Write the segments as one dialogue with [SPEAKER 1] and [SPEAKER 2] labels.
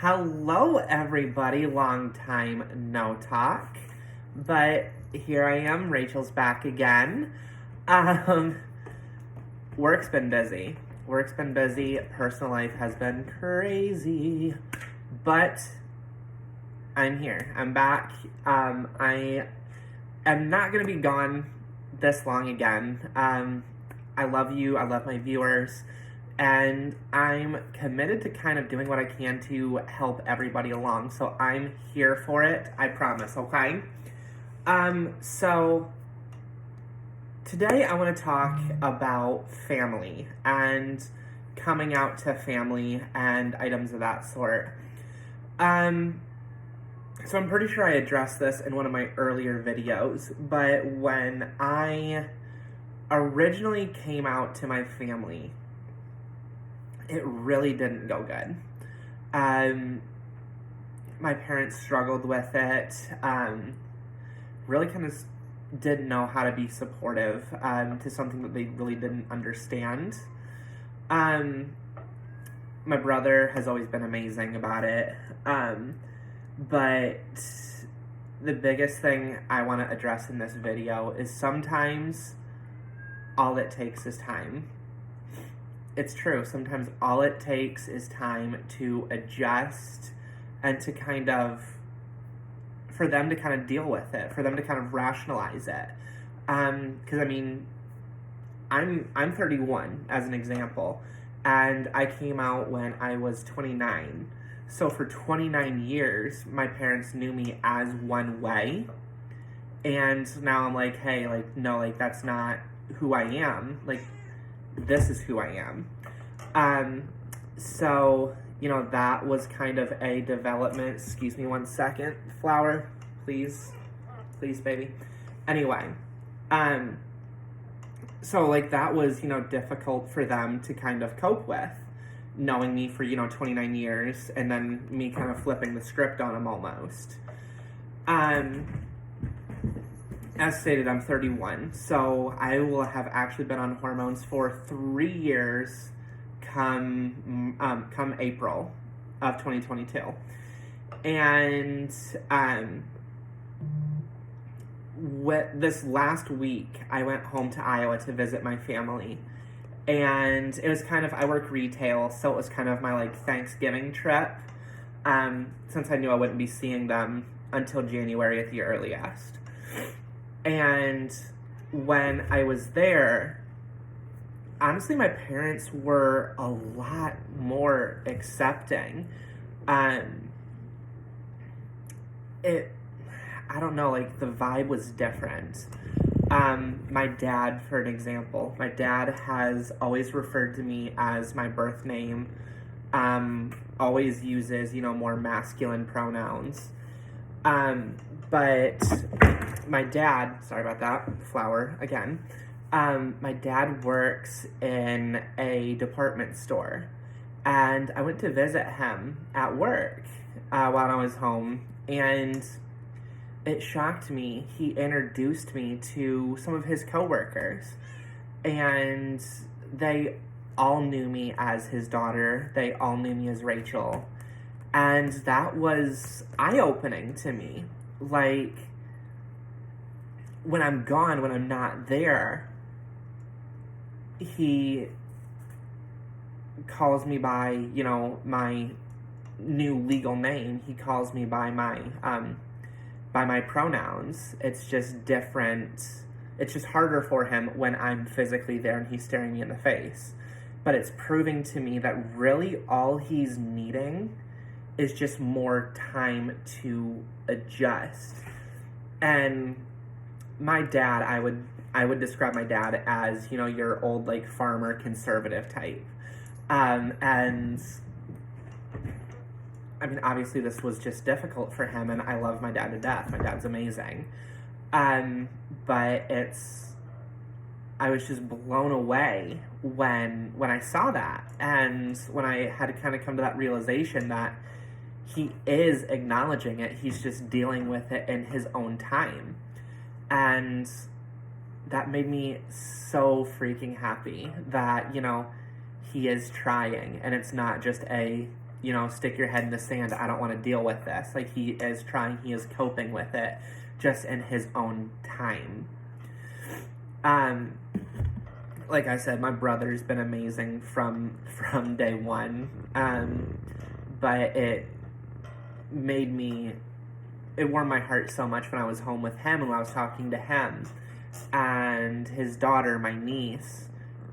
[SPEAKER 1] Hello, everybody. Long time no talk. But here I am. Rachel's back again. Um, Work's been busy. Personal life has been crazy. But I'm here. I'm back. I am not going to be gone this long again. I love you. I love my viewers. And I'm committed to kind of doing what I can to help everybody along. So I'm here for it. I promise, okay? So today I want to talk about family and coming out to family and items of that sort. So I'm pretty sure I addressed this in one of my earlier videos, but when I originally came out to my family, it really didn't go good. My parents struggled with it, really kind of didn't know how to be supportive to something that they really didn't understand. My brother has always been amazing about it, but the biggest thing I want to address in this video is sometimes all it takes is time. It's true. Sometimes all it takes is time to adjust and to for them to kind of deal with it, for them to kind of rationalize it. Because I mean, I'm 31 as an example, and I came out when I was 29. So for 29 years, my parents knew me as one way, and now I'm like, hey, like, no, like, that's not who I am. Like, this is who I am. So, that was kind of a development. Excuse me 1 second. Flower, please. Please, baby. Anyway, so, like, that was, difficult for them to kind of cope with, knowing me for, 29 years, and then me kind of flipping the script on them almost. As stated, I'm 31, so I will have actually been on hormones for 3 years come April of 2022. And this last week, I went home to Iowa to visit my family. And it was kind of, I work retail, so it was kind of my, like, Thanksgiving trip, since I knew I wouldn't be seeing them until January at the earliest. And when I was there, honestly, my parents were a lot more accepting. I don't know, like, the vibe was different. My dad, for an example, my dad has always referred to me as my birth name, always uses, more masculine pronouns. But my dad, sorry about that, flower again. My dad works in a department store, and I went to visit him at work while I was home, and it shocked me. He introduced me to some of his coworkers, and they all knew me as his daughter. They all knew me as Rachel, and that was eye-opening to me. Like, when I'm gone, when I'm not there, he calls me by, my new legal name. He calls me by my pronouns. It's just different. It's just harder for him when I'm physically there and he's staring me in the face. But it's proving to me that really all he's needing is just more time to adjust. And my dad, I would describe my dad as, your old, like, farmer conservative type. And I mean, obviously this was just difficult for him, and I love my dad to death. My dad's amazing. But I was just blown away when I saw that, and when I had to kind of come to that realization that he is acknowledging it, he's just dealing with it in his own time. And that made me so freaking happy that, he is trying, and it's not just a stick your head in the sand. I don't want to deal with this. Like, he is trying, he is coping with it just in his own time. Like I said, my brother's been amazing from day one. But it warmed my heart so much when I was home with him and when I was talking to him. And his daughter, my niece,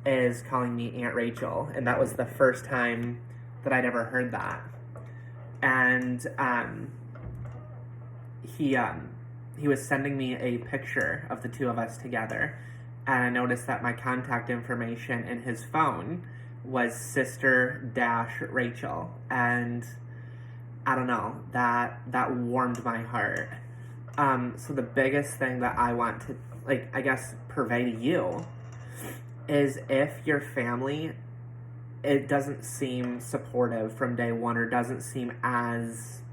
[SPEAKER 1] is calling me Aunt Rachel. And that was the first time that I'd ever heard that. And he was sending me a picture of the two of us together. And I noticed that my contact information in his phone was Sister-Rachel. And I don't know, that warmed my heart. So the biggest thing that I want to, I guess, purvey to you is, if your family, it doesn't seem supportive from day one, or doesn't seem as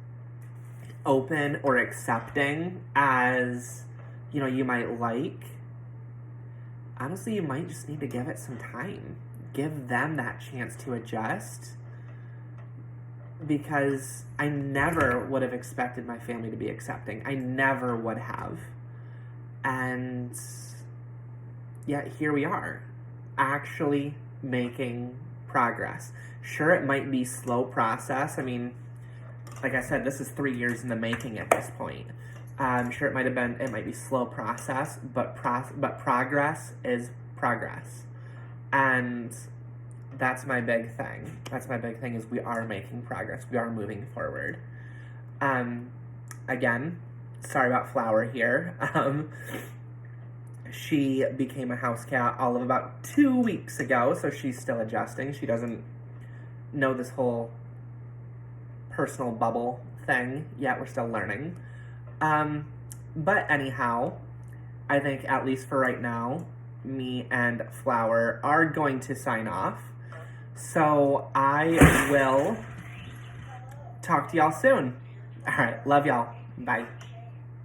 [SPEAKER 1] open or accepting as, you might like, honestly, you might just need to give it some time. Give them that chance to adjust. Because I never would have expected my family to be accepting. I never would have. And yet here we are, actually making progress. Sure, it might be slow process. I mean, like I said, this is 3 years in the making at this point. I'm sure it might be slow process, but progress is progress. And that's my big thing. Is we are making progress. We are moving forward. Again, sorry about Flower here. She became a house cat all of about 2 weeks ago, so she's still adjusting. She doesn't know this whole personal bubble thing yet. We're still learning. But anyhow, I think, at least for right now, me and Flower are going to sign off. So I will talk to y'all soon. All right, love y'all. Bye.